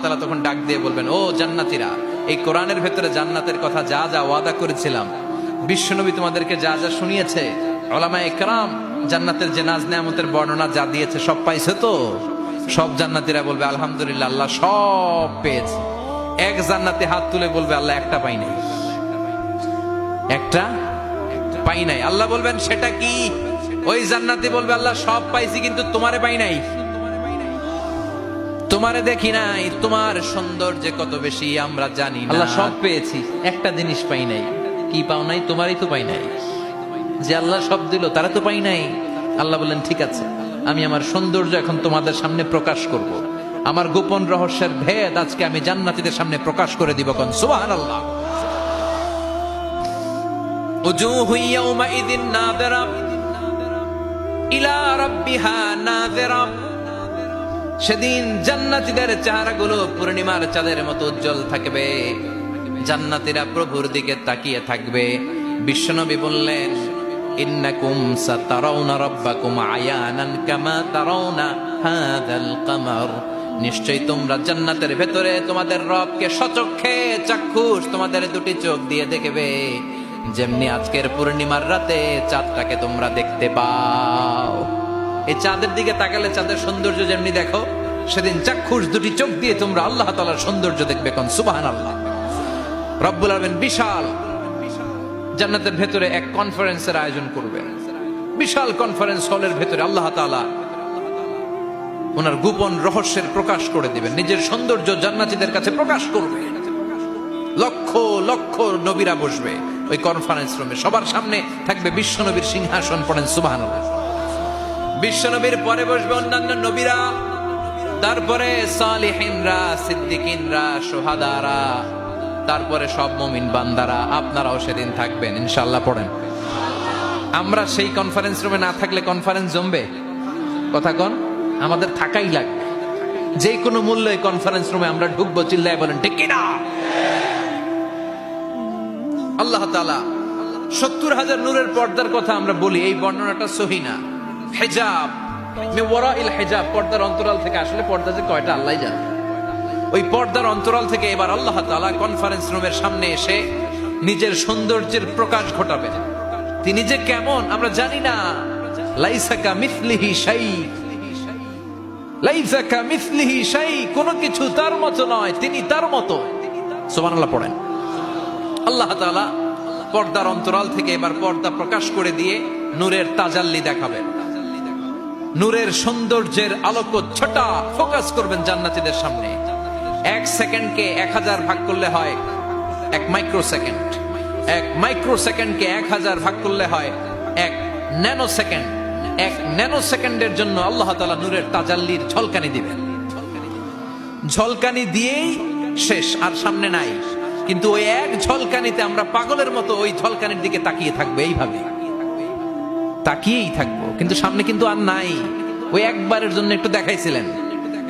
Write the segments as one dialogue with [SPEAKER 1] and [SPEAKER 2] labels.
[SPEAKER 1] তাআলা তখন ডাক দিয়ে বলবেন, ও জান্নাতীরা, এই কোরআনের ভেতরে জান্নাতের কথা যা যা ওয়াদা করেছিলাম, বিশ্বনবী তোমাদেরকে যা যা শুনিয়েছে, উলামায়ে কেরাম জান্নাতের যে নাজ নেয়ামতের বর্ণনা যা দিয়েছে সব পাইছো তো? সব জান্নাতীরা বলবে আলহামদুলিল্লাহ, আল্লাহ সব পেয়েছে। এক জান্নাতে হাত তুলে বলবে, আল্লাহ একটা পাই নাই, একটা পাই নাই। আল্লাহ বলবেন, সেটা কি? ওই জান্নাতে বলবে, আল্লাহ সব পাইছি কিন্তু তোমারে পাই নাই, তোমারে দেখি নাই, তোমার সৌন্দর্য কত বেশি আমরা জানি না। আল্লাহ সব পেয়েছি, একটা জিনিস পাই নাই। কি পাও নাই? তোমারই তো পাই নাই। যে আল্লাহ সব দিল তারা তো পাই নাই। আল্লাহ বললেন, ঠিক আছে, আমি আমার সৌন্দর্য এখন তোমাদের সামনে প্রকাশ করব। আমার গোপন রহস্যের ভেদ আজকে আমি জান্নাতীদের সামনে প্রকাশ করে দিব। কোন সুবহানাল্লাহ। উজুহু ইয়াউমাইযিন নাযিরা ইলা রাব্বিহা নাযিরা। সেদিন জান্নাতীদের চেহারাগুলো পূর্ণিমার চাঁদের মতো উজ্জ্বল থাকবে। জান্নাতীরা প্রভুর দিকে তাকিয়ে থাকবে। বিশ্বনবী বললেন, ইন্নাকুম সাতারাউনা রাব্বাকুম আয়ানান কামা তারাউনা হাযাল কামার। নিশ্চয়ই তোমরা জান্নাতের ভেতরে তোমাদের রবকে সচক্ষে চাক্ষুষ তোমাদের দুটি চোখ দিয়ে দেখবে, যেমনি আজকের পূর্ণিমার রাতে চাঁদটাকে তোমরা দেখতে পাও। এই চাঁদের দিকে তাকালে চাঁদের সৌন্দর্য যেমনি দেখো, সেদিন চাক্ষুষ দুটি চোখ দিয়ে তোমরা আল্লাহ তাআলার সৌন্দর্য দেখবে। কোন সুবহানাল্লাহ। রব্বুল আলামিন বিশাল জান্নাতের ভেতরে এক কনফারেন্সের আয়োজন করবেন। বিশাল কনফারেন্স হলের ভেতরে আল্লাহ তাআলা ওনার গোপন রহস্যের প্রকাশ করে দিবেন, নিজের সৌন্দর্য জান্নাতীদের কাছে প্রকাশ করবে। লক্ষ লক্ষ নবীরা বসবে ওই কনফারেন্স রুমে। সবার সামনে থাকবে বিশ্বনবীর সিংহাসন। পড়েন সুবহানাল্লাহ। বিশ্বনবীর পরে বসবে অন্যান্য নবীরা, তারপরে সালিহিনরা, সিদ্দিকিনরা, শুহাদারা, তারপরে সব মুমিন বান্দারা। আপনারাও সেদিন থাকবেন ইনশাআল্লাহ। পড়েন। আমরা সেই কনফারেন্স রুমে না থাকলে কনফারেন্স জমবে? কথা কোন? আমাদের থাকাই লাগবে। যে কোনো মূল্যে কনফারেন্স রুমে আমরা ঢুকবো। চিল্লায় বলেন ঠিক কিনা? আল্লাহ তাআলা ৭০,০০০ নূরের পর্দার কথা আমরা বলি, এই বর্ণনাটা সহি না। হিজাব মে ওয়ারাইল হিজাব, পর্দার অন্তরাল থেকে। আসলে পর্দা যে কয়টা আল্লাহই জানে। ওই পর্দার অন্তরাল থেকে এবার আল্লাহ তাআলা কনফারেন্স রুমের সামনে এসে নিজের সৌন্দর্যের প্রকাশ ঘটাবেন। তিনি যে কেমন আমরা জানি না। লাইসা কামিসলিহি শাই, লাইসা কামিসলিহি শাই, কোনো কিছু তার মতো নয়, তিনি তার মতো। সুবহানাল্লাহ। পড়েন। আল্লাহ তাআলা পর্দার অন্তরাল থেকে এবার পর্দা প্রকাশ করে দিয়ে নূরের তাজাল্লি দেখাবেন। নূরের সৌন্দর্যের আলোকচ্ছটা ফোকাস করবেন জান্নাতীদের সামনে। এক সেকেন্ডকে ১০০০ ভাগ করলে হয় ১ মাইক্রো সেকেন্ড। ১ মাইক্রো সেকেন্ডকে ১০০০ ভাগ করলে হয় ১ ন্যানো সেকেন্ড। ১ ন্যানো সেকেন্ডের জন্য আল্লাহ তাআলা নূরের তাজাল্লির ঝলকানি দিবেন। ঝলকানি দিয়েই শেষ, আর সামনে নাই। কিন্তু ওই এক ঝলকানিতে আমরা পাগলের মতো ওই ঝলকানির দিকে তাকিয়ে থাকবো, এইভাবে তাকিয়েই থাকবো। কিন্তু সামনে কিন্তু আর নাই। ওই একবারের জন্য একটু দেখাইছিলেন,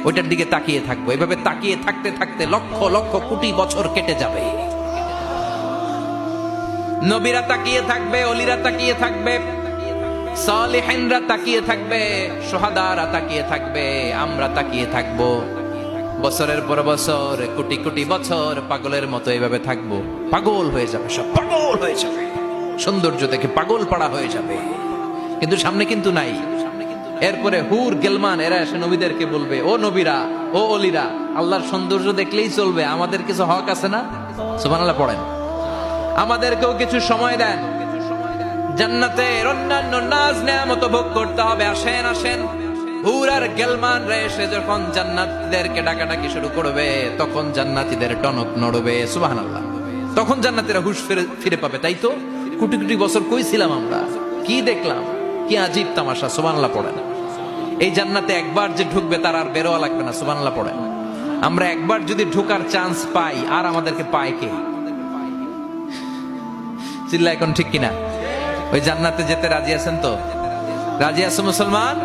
[SPEAKER 1] ওইটার দিকে তাকিয়ে থাকবো। এভাবে তাকিয়ে থাকতে থাকতে লক্ষ লক্ষ কোটি বছর কেটে যাবে। নবীরা তাকিয়ে থাকবে, ওলিরা তাকিয়ে থাকবে, সালিহিনরা তাকিয়ে থাকবে, শুহাদারা তাকিয়ে থাকবে, আমরা তাকিয়ে থাকবো। বছরের পর বছর, কোটি কোটি বছর পাগলের মতো এইভাবে থাকবো। পাগল হয়ে যাবে, সব পাগল হয়ে যাবে, সৌন্দর্য দেখে পাগল পাড়া হয়ে যাবে। কিন্তু সামনে কিন্তু নাই। এরপরে হুর গেলমান এরা এসে নবীদেরকে বলবে, ও নবীরা, ও অলিরা, আল্লাহর সৌন্দর্য দেখলেই চলবে, আমাদের কিছু হক আছে না? সুবহানাল্লাহ। পড়েন। আমাদেরকেও কিছু সময় দেন, জান্নাতের অন্যান্য নাজ নেয়ামত ভোগ করতে হবে। আসেন আসেন। হুর আর গেলমান রে এসে যখন জান্নাতীদেরকে ডাকাডাকি শুরু করবে, তখন জান্নাতীদের টনক নড়বে। সুবহানাল্লাহ। তখন জান্নাতীরা হুঁশ ফিরে পাবে। তাই তো কোটি কোটি বছর কই ছিলাম আমরা? কি দেখলাম? কি আজীব তামাশা। সুবহানাল্লাহ। পড়েন। এই জান্নাতে একবার যে ঢুকবে তার আর বেরোয়া লাগবে না। সুবহানাল্লাহ। পড়েন। আমরা একবার যদি ঢোকার চান্স পাই, আর আমাদেরকে পায় কে? চিল্লা এখন ঠিক কিনা? ওই জান্নাতে যেতে রাজি আছেন তো? রাজি আছো মুসলমান?